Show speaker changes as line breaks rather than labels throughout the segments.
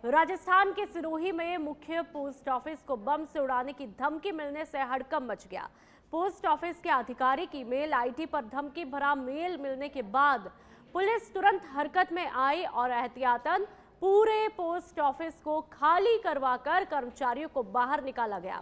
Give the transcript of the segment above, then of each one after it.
राजस्थान के सिरोही में मुख्य पोस्ट ऑफिस को बम से उड़ाने की धमकी मिलने से हड़कंप मच गया। पोस्ट ऑफिस के अधिकारी की मेल आईडी पर धमकी भरा मेल मिलने के बाद पुलिस तुरंत हरकत में आई और एहतियातन पूरे पोस्ट ऑफिस को खाली करवाकर कर्मचारियों को बाहर निकाला गया।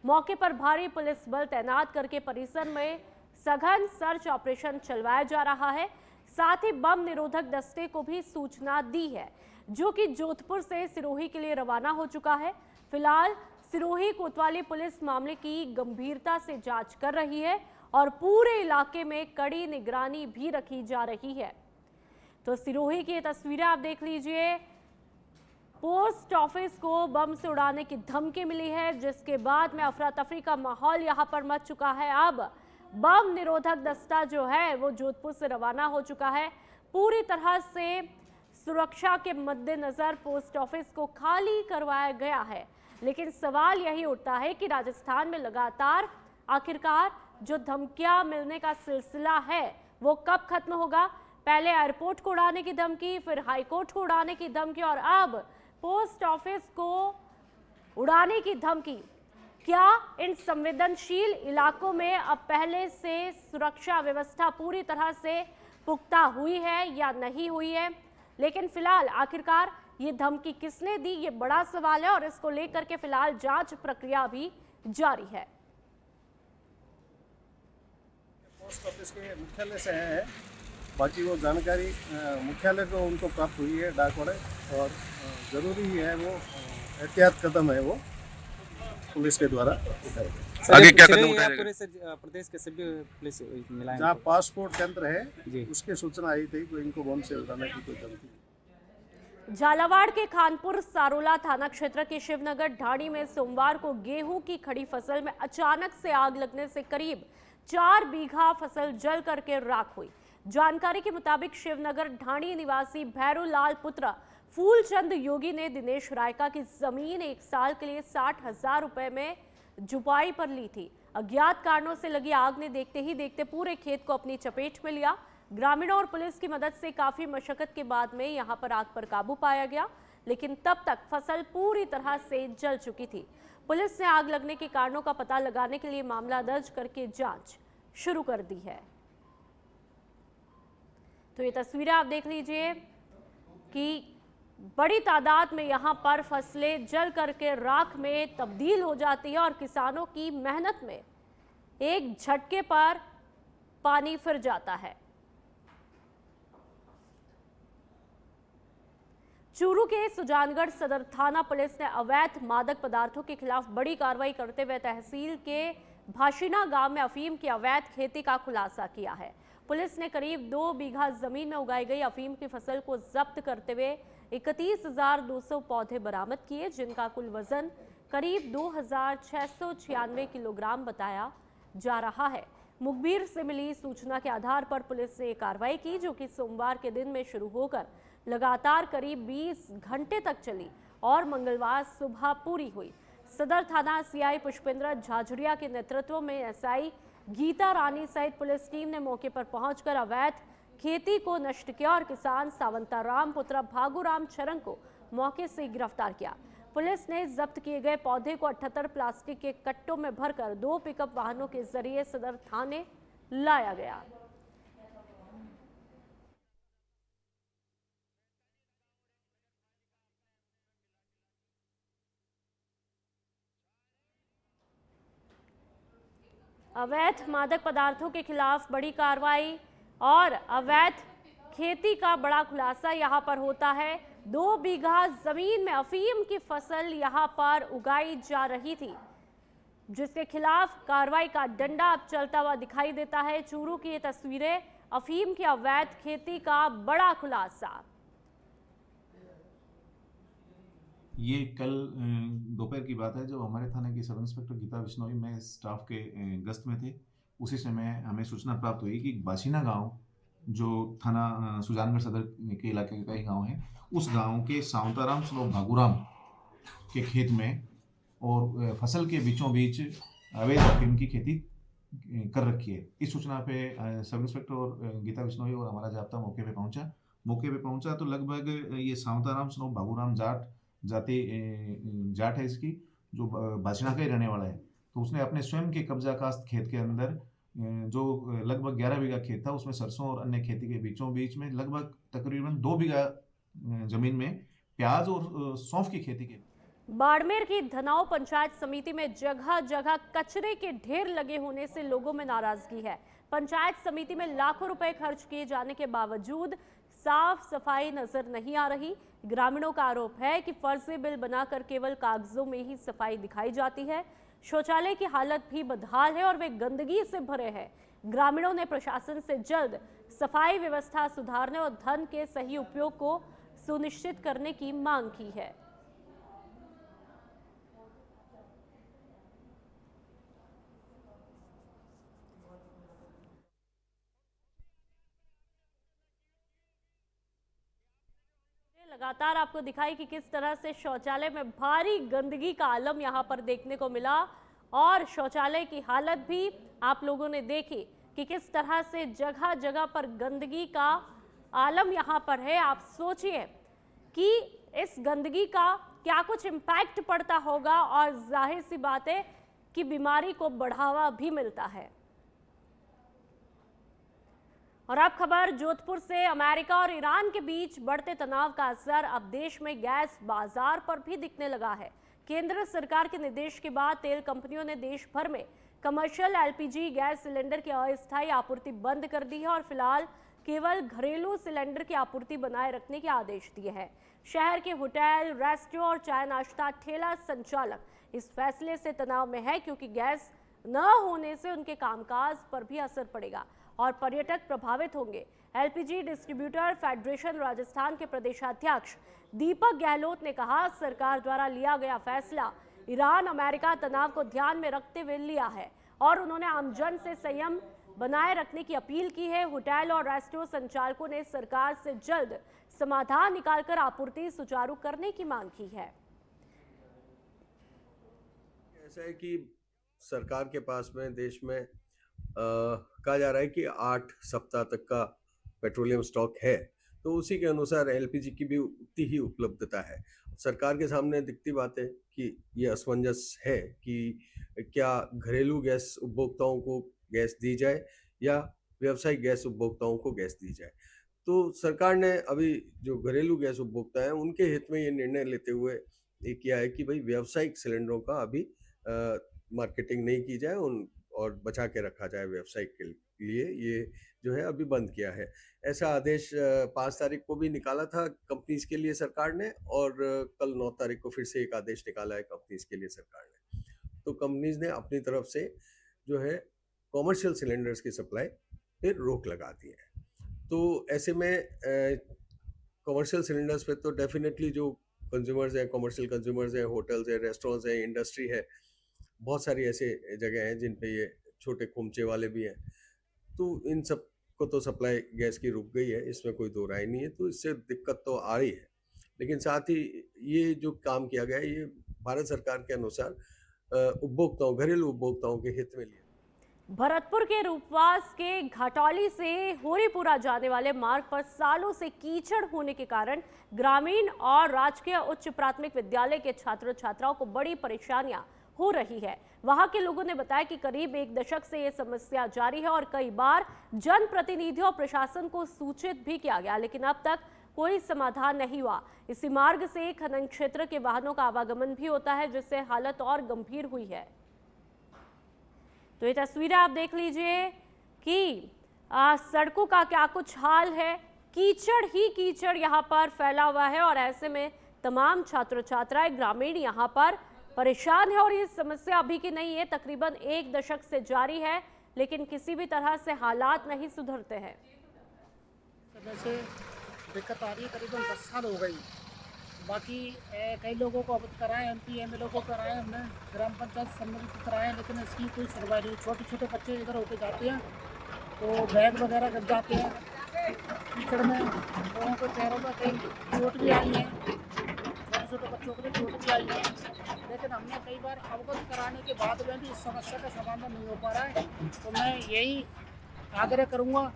मौके पर भारी पुलिस बल तैनात करके परिसर में सघन सर्च ऑपरेशन चलवाया जा रहा है। साथ ही बम निरोधक दस्ते को भी सूचना दी है, जो कि जोधपुर से सिरोही के लिए रवाना हो चुका है। फिलहाल सिरोही कोतवाली पुलिस मामले की गंभीरता से जांच कर रही है और पूरे इलाके में कड़ी निगरानी भी रखी जा रही है। तो सिरोही की ये तस्वीरें आप देख लीजिए। पोस्ट ऑफिस को बम से उड़ाने की धमकी मिली है, जिसके बाद में अफरा तफरी का माहौल यहां पर मच चुका है। अब बम निरोधक दस्ता जो है वो जोधपुर से रवाना हो चुका है। पूरी तरह से सुरक्षा के मद्देनजर पोस्ट ऑफिस को खाली करवाया गया है। लेकिन सवाल यही उठता है कि राजस्थान में लगातार आखिरकार जो धमकियां मिलने का सिलसिला है वो कब खत्म होगा। पहले एयरपोर्ट को उड़ाने की धमकी, फिर हाईकोर्ट को उड़ाने की धमकी और अब पोस्ट ऑफिस को उड़ाने की धमकी। क्या इन संवेदनशील इलाकों में अब पहले से सुरक्षा व्यवस्था पूरी तरह से पुख्ता हुई है या नहीं हुई है? लेकिन फिलहाल आखिरकार ये धमकी किसने दी, ये बड़ा सवाल है और इसको लेकर के फिलहाल जांच प्रक्रिया भी जारी है।
पोस्ट ऑफिस के मुख्यालय से है, बाकी वो जानकारी मुख्यालय को उनको प्राप्त हुई है डाक वड़े, और ज़रूरी है वो एहतियात कदम है वो पुलिस के द्वारा उठाए गए।
आगे क्या कदम उठाए
पूरे प्रदेश के सभी पुलिस मिलाएंगे।
जहाँ पासपोर्ट केंद्र है
जी,
उसकी सूचना आई थी कि इनको बम से उड़ाने की कोई धमकी।
झालावाड़ के खानपुर सारोला थाना क्षेत्र के शिवनगर ढाणी में सोमवार को गेहूं की खड़ी फसल में अचानक से आग लगने से करीब 4 बीघा फसल जल करके राख हुई। जानकारी के मुताबिक शिवनगर ढाणी निवासी भैरूलाल पुत्र फूलचंद योगी ने दिनेश रायका की जमीन 1 साल के लिए 60,000 रुपए में जुपाई पर ली थी। अज्ञात कारणों से लगी आग ने देखते ही देखते पूरे खेत को अपनी चपेट में लिया। ग्रामीणों और पुलिस की मदद से काफी मशक्कत के बाद में यहां पर आग पर काबू पाया गया, लेकिन तब तक फसल पूरी तरह से जल चुकी थी। पुलिस ने आग लगने के कारणों का पता लगाने के लिए मामला दर्ज करके जांच शुरू कर दी है। तो ये तस्वीरें आप देख लीजिए कि बड़ी तादाद में यहां पर फसलें जल करके राख में तब्दील हो जाती है और किसानों की मेहनत में एक झटके पर पानी फिर जाता है। चूरू के सुजानगढ़ सदर थाना पुलिस ने अवैध मादक पदार्थों के खिलाफ बड़ी कार्रवाई करते हुए तहसील के भाशीना गांव में अफीम की अवैध खेती का खुलासा किया है। पुलिस ने करीब 2 बीघा जमीन में उगाई गई अफीम की फसल को जब्त करते हुए 31,200 पौधे बरामद किए, जिनका कुल वजन करीब 2,696 किलोग्राम बताया जा रहा है। मुखबिर से मिली सूचना के आधार पर पुलिस ने कार्रवाई की, जो कि सोमवार के दिन में शुरू होकर लगातार करीब 20 घंटे तक चली और मंगलवार सुबह पूरी हुई। सदर थाना सीआई पुष्पेंद्र झाझड़िया के नेतृत्व में एसआई गीता रानी सहित पुलिस टीम ने मौके पर पहुंचकर अवैध खेती को नष्ट किया और किसान सावंताराम पुत्र भागुराम चरंग को मौके से गिरफ्तार किया। पुलिस ने जब्त किए गए पौधे को 78 प्लास्टिक के कट्टों में भरकर 2 पिकअप वाहनों के जरिए सदर थाने लाया गया। अवैध मादक पदार्थों के खिलाफ बड़ी कार्रवाई और अवैध खेती का बड़ा खुलासा यहां पर होता है। 2 बीघा जमीन में अफीम की फसल यहां पर उगाई जा रही थी, जिसके खिलाफ कार्रवाई का डंडा अब चलता हुआ दिखाई देता है। चूरू की ये तस्वीरें, अफीम की अवैध खेती का बड़ा खुलासा।
ये कल दोपहर की बात है, जब हमारे थाने की सब इंस्पेक्टर गीता बिश्नोई में स्टाफ के गश्त में थे। उसी समय हमें सूचना प्राप्त हुई कि बासीना गांव, जो थाना सुजानगढ़ सदर के इलाके का ही गांव है, उस गांव के सावंताराम स्लो भागुराम के खेत में और फसल के बीचों बीच अवैध अफीम की खेती कर रखी है। इस सूचना पे सब इंस्पेक्टर और गीता बिश्नोई और हमारा जाब्ता मौके पे पहुंचा तो लगभग ये सावंताराम स्नो भागुराम जाट जाति जाट है इसकी, जो बाचना का ही रहने वाला है। तो उसने अपने स्वयं के कब्जा कास्त खेत के अंदर जो लगभग 11 बीघा खेत था, उसमें सरसों और अन्य खेती के बीचों बीच में लगभग तकरीबन 2 बीघा जमीन में प्याज और सौंफ की खेती की।
बाड़मेर की धनाव पंचायत समिति में जगह जगह कचरे के ढेर लगे होने से लोगों में नाराजगी है। पंचायत समिति में लाखों रुपए खर्च किए जाने के बावजूद साफ सफाई नजर नहीं आ रही। ग्रामीणों का आरोप है कि फर्जी बिल बनाकर केवल कागजों में ही सफाई दिखाई जाती है। शौचालय की हालत भी बदहाल है और वे गंदगी से भरे हैं। ग्रामीणों ने प्रशासन से जल्द सफाई व्यवस्था सुधारने और धन के सही उपयोग को सुनिश्चित करने की मांग की है। लगातार आपको दिखाई कि किस तरह से शौचालय में भारी गंदगी का आलम यहां पर देखने को मिला और शौचालय की हालत भी आप लोगों ने देखी कि किस तरह से जगह जगह पर गंदगी का आलम यहां पर है। आप सोचिए कि इस गंदगी का क्या कुछ इम्पैक्ट पड़ता होगा और जाहिर सी बात है कि बीमारी को बढ़ावा भी मिलता है। और अब खबर जोधपुर से। अमेरिका और ईरान के बीच बढ़ते तनाव का असर अब देश में गैस बाजार पर भी दिखने लगा है। केंद्र सरकार के निर्देश के बाद तेल कंपनियों ने देश भर में कमर्शियल एलपीजी गैस सिलेंडर की अस्थायी आपूर्ति बंद कर दी है और फिलहाल केवल घरेलू सिलेंडर की आपूर्ति बनाए रखने के आदेश दिए हैं। शहर के होटल, रेस्टोरेंट और चाय नाश्ता ठेला संचालक इस फैसले से तनाव में है क्योंकि गैस न होने से उनके कामकाज पर भी असर पड़ेगा और पर्यटक प्रभावित होंगे। एलपीजी डिस्ट्रीब्यूटर फेडरेशन राजस्थान के प्रदेशाध्यक्ष दीपक गहलोत ने कहा, सरकार द्वारा लिया गया फैसला ईरान अमेरिका तनाव को ध्यान में रखते हुए लिया है और उन्होंने आमजन से संयम बनाए रखने की अपील की है। होटल और रेस्टोरेंट संचालकों ने सरकार से जल्द समाधान निकालकर आपूर्ति सुचारू करने की मांग की है।
ऐसा है कि सरकार के पास में देश में कहा जा रहा है कि 8 सप्ताह तक का पेट्रोलियम स्टॉक है, तो उसी के अनुसार एलपीजी की भी उतनी ही उपलब्धता है। सरकार के सामने दिखती बात है कि ये असमंजस है कि क्या घरेलू गैस उपभोक्ताओं को गैस दी जाए या व्यावसायिक गैस उपभोक्ताओं को गैस दी जाए। तो सरकार ने अभी जो घरेलू गैस उपभोक्ता हैं उनके हित में ये निर्णय लेते हुए ये किया है कि भाई व्यावसायिक सिलेंडरों का अभी मार्केटिंग नहीं की जाए और बचा के रखा जाए व्यावसायिक के लिए। ये जो है अभी बंद किया है। ऐसा आदेश 5 तारीख को भी निकाला था कंपनीज के लिए सरकार ने और कल 9 तारीख को फिर से एक आदेश निकाला है कंपनीज के लिए सरकार ने। तो कंपनीज ने अपनी तरफ से जो है कॉमर्शियल सिलेंडर्स की सप्लाई पे रोक लगा दी है। तो ऐसे में कॉमर्शियल सिलेंडर्स पे तो डेफिनेटली जो कंज्यूमर्स हैं, कॉमर्शियल कंज्यूमर्स हैं, होटल्स हैं, रेस्टोरेंट्स हैं, इंडस्ट्री है, बहुत सारी ऐसे जगह हैं जिन पे ये छोटे खोमचे वाले भी हैं, तो इन सब को तो सप्लाई गैस की रुक गई है, इसमें कोई दो राय नहीं है। तो इससे दिक्कत तो आ रही है, लेकिन साथ ही ये जो काम किया गया है ये भारत सरकार के अनुसार उपभोक्ताओं, घरेलू उपभोक्ताओं के हित में लिया।
भरतपुर के रूपवास के घाटौली से होरीपुरा जाने वाले मार्ग पर सालों से कीचड़ होने के कारण ग्रामीण और राजकीय उच्च प्राथमिक विद्यालय के छात्र छात्राओं को बड़ी परेशानियां हो रही है। वहां के लोगों ने बताया कि करीब 1 दशक से ये समस्या जारी है और कई बार जनप्रतिनिधियों और प्रशासन को सूचित भी किया गया, लेकिन अब तक कोई समाधान नहीं हुआ। इसी मार्ग से खनन क्षेत्र के वाहनों का आवागमन भी होता है, जिससे हालत और गंभीर हुई है। तो ये तस्वीरें आप देख लीजिए कि सड़कों का क्या कुछ हाल है। कीचड़ ही कीचड़ यहाँ पर फैला हुआ है और ऐसे में तमाम छात्र छात्राएं, ग्रामीण यहाँ पर परेशान है और ये समस्या अभी की नहीं है, तकरीबन 1 दशक से जारी है, लेकिन किसी भी तरह से हालात नहीं सुधरते हैं।
वैसे दिक्कत आ रही है, करीबन 10 साल हो गई। बाकी कई लोगों को अवगत कराएं, MP MLA को कराएं, हमने ग्राम पंचायत सम्मिलित को कराएं, लेकिन इसकी कोई सुनवाई नहीं। छोटे छोटे बच्चे इधर होके जाते हैं तो बैग वगैरह गिर जाते हैं कीचड़ में, लोगों के पैरों में कई चोट भी आई है, छोटे छोटे बच्चों के लिए चोट भी आई है। लेकिन हमने कई बार अवगत कराने के बाद में भी इस समस्या का समाधान नहीं हो पा रहा है। तो मैं यही आग्रह करूँगा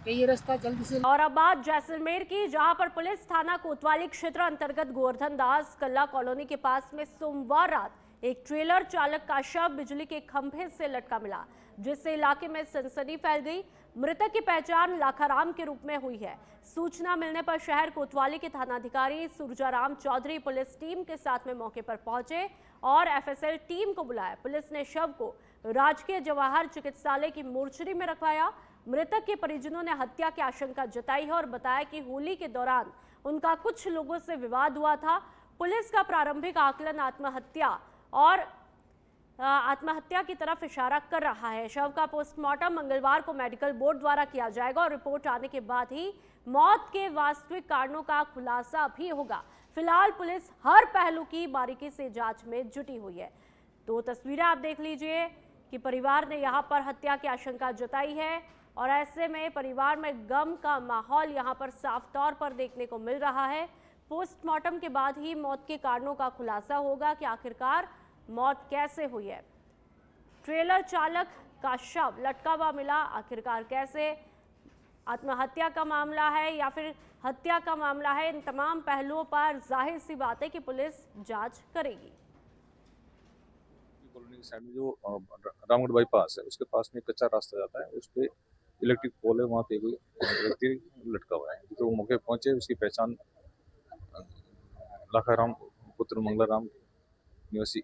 कि ये रास्ता जल्दी से।
और अब बात जैसलमेर की, जहां पर पुलिस थाना कोतवाली क्षेत्र अंतर्गत गोवर्धन दास कल्ला कॉलोनी के पास में सोमवार रात एक ट्रेलर चालक का शव बिजली के खंभे से लटका मिला, जिससे इलाके में सनसनी फैल गई। मृतक की पहचान लाखाराम के रूप में हुई है। सूचना मिलने पर शहर कोतवाली के थानाधिकारी सुरजाराम चौधरी पुलिस टीम के साथ में मौके पर पहुंचे और एफएसएल टीम को बुलाया। पुलिस ने शव को राजकीय जवाहर चिकित्सालय की मोर्चरी में रखवाया। मृतक के परिजनों ने हत्या की आशंका जताई है और बताया कि होली के दौरान उनका कुछ लोगों से विवाद हुआ था। पुलिस का प्रारंभिक आकलन आत्महत्या की तरफ इशारा कर रहा है। शव का पोस्टमार्टम मंगलवार को मेडिकल बोर्ड द्वारा किया जाएगा और रिपोर्ट आने के बाद ही मौत के वास्तविक कारणों का खुलासा भी होगा। फिलहाल पुलिस हर पहलू की बारीकी से जांच में जुटी हुई है। तो तस्वीरें आप देख लीजिए कि परिवार ने यहां पर हत्या की आशंका जताई है और ऐसे में परिवार में गम का माहौल यहां पर साफ तौर पर देखने को मिल रहा है। पोस्टमार्टम के बाद ही मौत के कारणों का खुलासा होगा कि आखिरकार मौत कैसे हुई है। ट्रेलर चालक का शव लटका हुआ मिला, आखिरकार कैसे, आत्महत्या का मामला है या फिर हत्या का मामला है, इन तमाम पहलुओं पर जाहिर सी बात है कि पुलिस जांच करेगी।
कॉलोनी के साइड में जो रामगढ़ बाईपास है उसके पास में कच्चा रास्ता जाता है, उस पर इलेक्ट्रिक पोल है, वहाँ पे कोई व्यक्ति लटका हुआ है। तो मौके पहुंचे, उसकी पहचान लाखाराम पुत्र मंगलाराम निवासी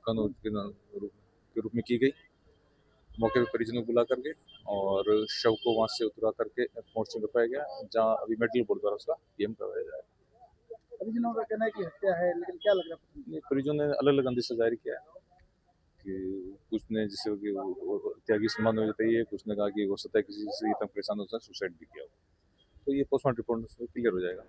कन्नौज के रूप में की गई। मौके पर परिजनों को बुला करके और शव को वहां से उतरा करके मोर्चे में रखवाया गया, जहाँ अभी मेडिकल बोर्ड द्वारा उसका पीएम करवाया जाएगा।
परिजनों का कहना है कि हत्या है, लेकिन क्या लग रहा है?
परिजनों ने अलग अलग अंदेशा जारी किया है कि कुछ ने जैसे कि हत्या की संभावना जताई है, कुछ ने कहा कि हो सकता है किसी से इतना परेशान हो सकता है सुसाइड भी किया हो। तो ये पोस्टमार्टम रिपोर्ट से क्लियर हो जाएगा।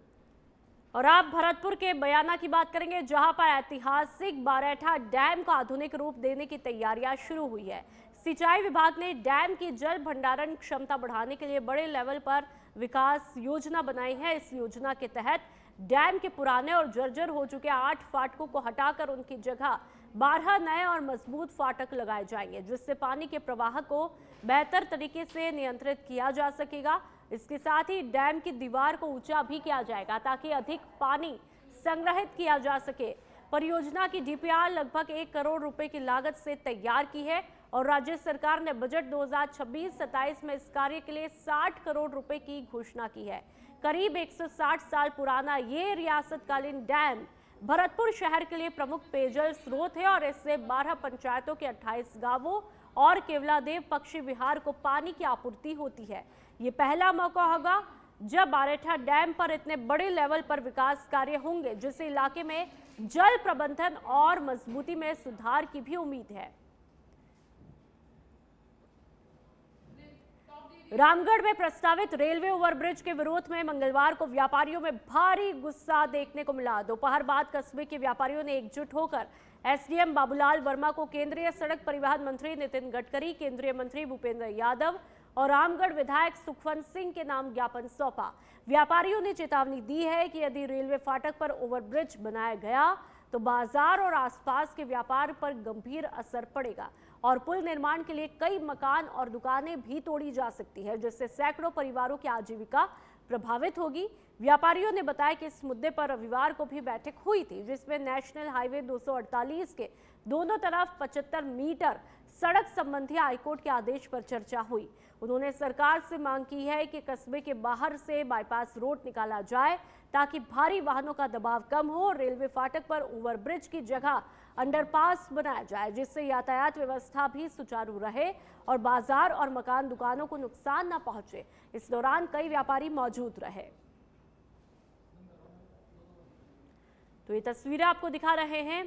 और आप भरतपुर के बयाना की बात करेंगे, जहां पर ऐतिहासिक बारेठा डैम को आधुनिक रूप देने की तैयारियां शुरू हुई है। सिंचाई विभाग ने डैम की जल भंडारण क्षमता बढ़ाने के लिए बड़े लेवल पर विकास योजना बनाई है। इस योजना के तहत डैम के पुराने और जर्जर हो चुके 8 फाटकों को हटाकर उनकी जगह 12 नए और मजबूत फाटक लगाए जाएंगे, जिससे पानी के प्रवाह को बेहतर तरीके से नियंत्रित किया जा सकेगा। इसके साथ ही डैम की दीवार को ऊंचा भी किया जाएगा ताकि अधिक पानी संग्रहित किया जा सके। परियोजना की डीपीआर लगभग 1 करोड़ रुपए की लागत से तैयार की है और राज्य सरकार ने बजट 2026-27 में इस कार्य के लिए 60 करोड़ रुपए की घोषणा की है। करीब 160 साल पुराना ये रियासतकालीन डैम भरतपुर शहर के लिए प्रमुख पेयजल स्रोत है और इससे 12 पंचायतों के 28 गांवों और केवलादेव पक्षी विहार को पानी की आपूर्ति होती है। ये पहला मौका होगा जब बारेठा डैम पर इतने बड़े लेवल पर विकास कार्य होंगे, जिससे इलाके में जल प्रबंधन और मजबूती में सुधार की भी उम्मीद है। रामगढ़ में प्रस्तावित रेलवे ओवरब्रिज के विरोध में मंगलवार को व्यापारियों में भारी गुस्सा देखने को मिला। दोपहर बाद कस्बे के व्यापारियों ने एकजुट होकर एसडीएम बाबूलाल वर्मा को केंद्रीय सड़क परिवहन मंत्री नितिन गडकरी, केंद्रीय मंत्री भूपेंद्र यादव और रामगढ़ विधायक सुखवंत सिंह के नाम ज्ञापन सौंपा। व्यापारियों ने चेतावनी दी है कि यदि रेलवे फाटक पर ओवरब्रिज बनाया गया तो बाजार और आसपास के व्यापार पर गंभीर असर पड़ेगा और पुल निर्माण के लिए कई मकान और दुकानें भी तोड़ी जा सकती है, जिससे सैकड़ों परिवारों की आजीविका प्रभावित होगी। व्यापारियों ने बताया कि इस मुद्दे पर रविवार को भी बैठक हुई थी, जिसमें नेशनल हाईवे 248 के दोनों तरफ 75 मीटर सड़क संबंधी हाईकोर्ट के आदेश पर चर्चा हुई। उन्होंने सरकार से मांग की है कि कस्बे के बाहर से बाईपास रोड निकाला जाए ताकि भारी वाहनों का दबाव कम हो और रेलवे फाटक पर ओवरब्रिज की जगह अंडरपास बनाया जाए, जिससे यातायात व्यवस्था भी सुचारू रहे और बाजार और मकान दुकानों को नुकसान न पहुंचे। इस दौरान कई व्यापारी मौजूद रहे। तो ये तस्वीरें आपको दिखा रहे हैं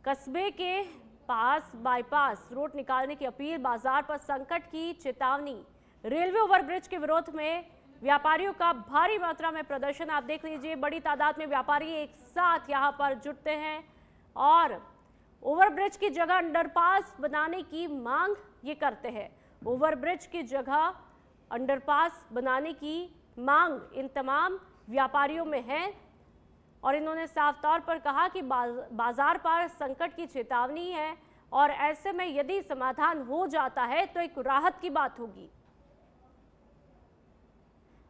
कस्बे के पास बाईपास रोड निकालने की अपील, बाजार पर संकट की चेतावनी। रेलवे ओवरब्रिज के विरोध में व्यापारियों का भारी मात्रा में प्रदर्शन आप देख लीजिए। बड़ी तादाद में व्यापारी एक साथ यहां पर जुटते हैं और ओवरब्रिज की जगह अंडरपास बनाने की मांग ये करते हैं। ओवरब्रिज की जगह अंडरपास बनाने की मांग इन तमाम व्यापारियों में है और इन्होंने साफ तौर पर कहा कि बाजार पर संकट की चेतावनी है और ऐसे में यदि समाधान हो जाता है तो एक राहत की बात होगी।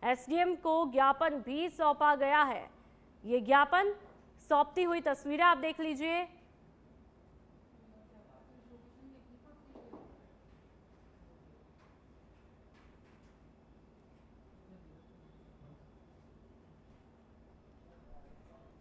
एसडीएम को ज्ञापन भी सौंपा गया है। ये ज्ञापन सौंपती हुई तस्वीरें आप देख लीजिए।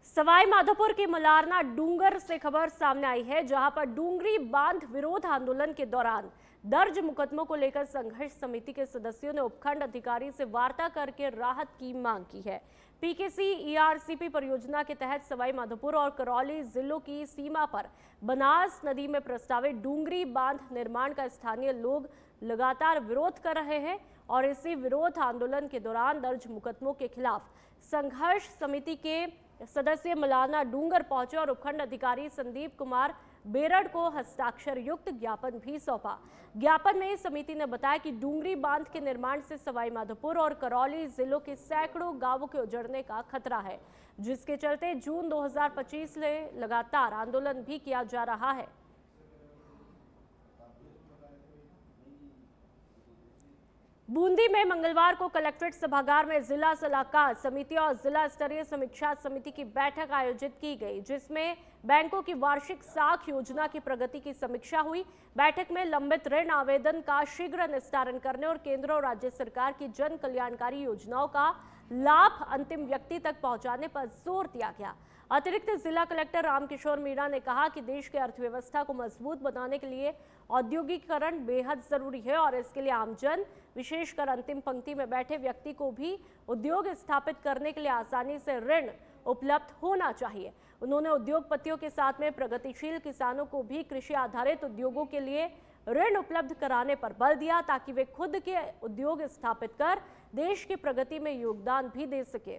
सवाई माधोपुर की मलारना डूंगर से खबर सामने आई है, जहां पर डूंगरी बांध विरोध आंदोलन के दौरान दर्ज मुकदमों को लेकर संघर्ष समिति के सदस्यों ने उपखंड अधिकारी से वार्ता करके राहत की मांग की है। पीकेसी ईआरसीपी परियोजना के तहत सवाई माधोपुर और करौली जिलों की सीमा पर बनास नदी में प्रस्तावित डूंगरी बांध निर्माण का स्थानीय लोग लगातार विरोध कर रहे हैं और इसी विरोध आंदोलन के दौरान दर्ज मुकदमों के खिलाफ संघर्ष समिति के सदस्य मलारना डूंगर पहुंचे और उपखंड अधिकारी संदीप कुमार बेरड़ को हस्ताक्षर युक्त ज्ञापन भी सौंपा। ज्ञापन में समिति ने बताया कि डूंगरी बांध के निर्माण से सवाई माधोपुर और करौली जिलों के सैकड़ों गांवों के उजड़ने का खतरा है, जिसके चलते जून 2025 से लगातार आंदोलन भी किया जा रहा है। बूंदी में मंगलवार को कलेक्ट्रेट सभागार में जिला सलाहकार समिति और जिला स्तरीय समीक्षा समिति की बैठक आयोजित की गई, जिसमें बैंकों की वार्षिक साख योजना की प्रगति की समीक्षा हुई। बैठक में लंबित ऋण आवेदन का शीघ्र निस्तारण करने और केंद्र और राज्य सरकार की जन कल्याणकारी योजनाओं का लाभ अंतिम व्यक्ति तक पहुंचाने पर जोर दिया गया। अतिरिक्त जिला कलेक्टर रामकिशोर मीणा ने कहा कि देश की अर्थव्यवस्था को मजबूत बनाने के लिए औद्योगिकीकरण बेहद जरूरी है और इसके लिए आमजन, विशेषकर अंतिम पंक्ति में बैठे व्यक्ति को भी उद्योग स्थापित करने के लिए आसानी से ऋण उपलब्ध होना चाहिए। उन्होंने उद्योगपतियों के साथ में प्रगतिशील किसानों को भी कृषि आधारित उद्योगों के लिए ऋण उपलब्ध कराने पर बल दिया, ताकि वे खुद के उद्योग स्थापित कर देश की प्रगति में योगदान भी दे सके।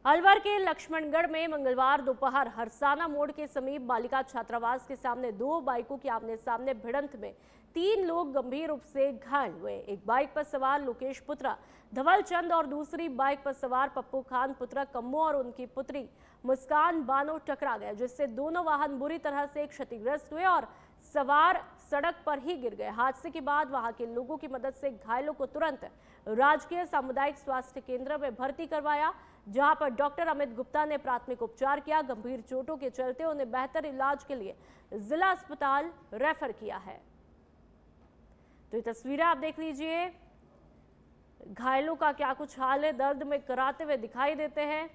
अलवर के लक्ष्मणगढ़ में मंगलवार दोपहर हरसाना मोड़ के समीप बालिका छात्रावास के सामने दो बाइकों की आमने सामने भिड़ंत में 3 लोग गंभीर रूप से घायल हुए। एक बाइक पर सवार लोकेश पुत्रा धवल चंद और दूसरी बाइक पर सवार पप्पू खान पुत्रा कम्मो और उनकी पुत्री मुस्कान बानो टकरा गए, जिससे दोनों वाहन बुरी तरह से क्षतिग्रस्त हुए और सवार सड़क पर ही गिर गए। हादसे के बाद वहां के लोगों की मदद से घायलों को तुरंत राजकीय सामुदायिक स्वास्थ्य केंद्र में भर्ती करवाया, जहां पर डॉक्टर अमित गुप्ता ने प्राथमिक उपचार किया। गंभीर चोटों के चलते उन्हें बेहतर इलाज के लिए जिला अस्पताल रेफर किया है। तो ये तस्वीरें आप देख लीजिए, घायलों का क्या कुछ हाल है, दर्द में कराते हुए दिखाई देते हैं।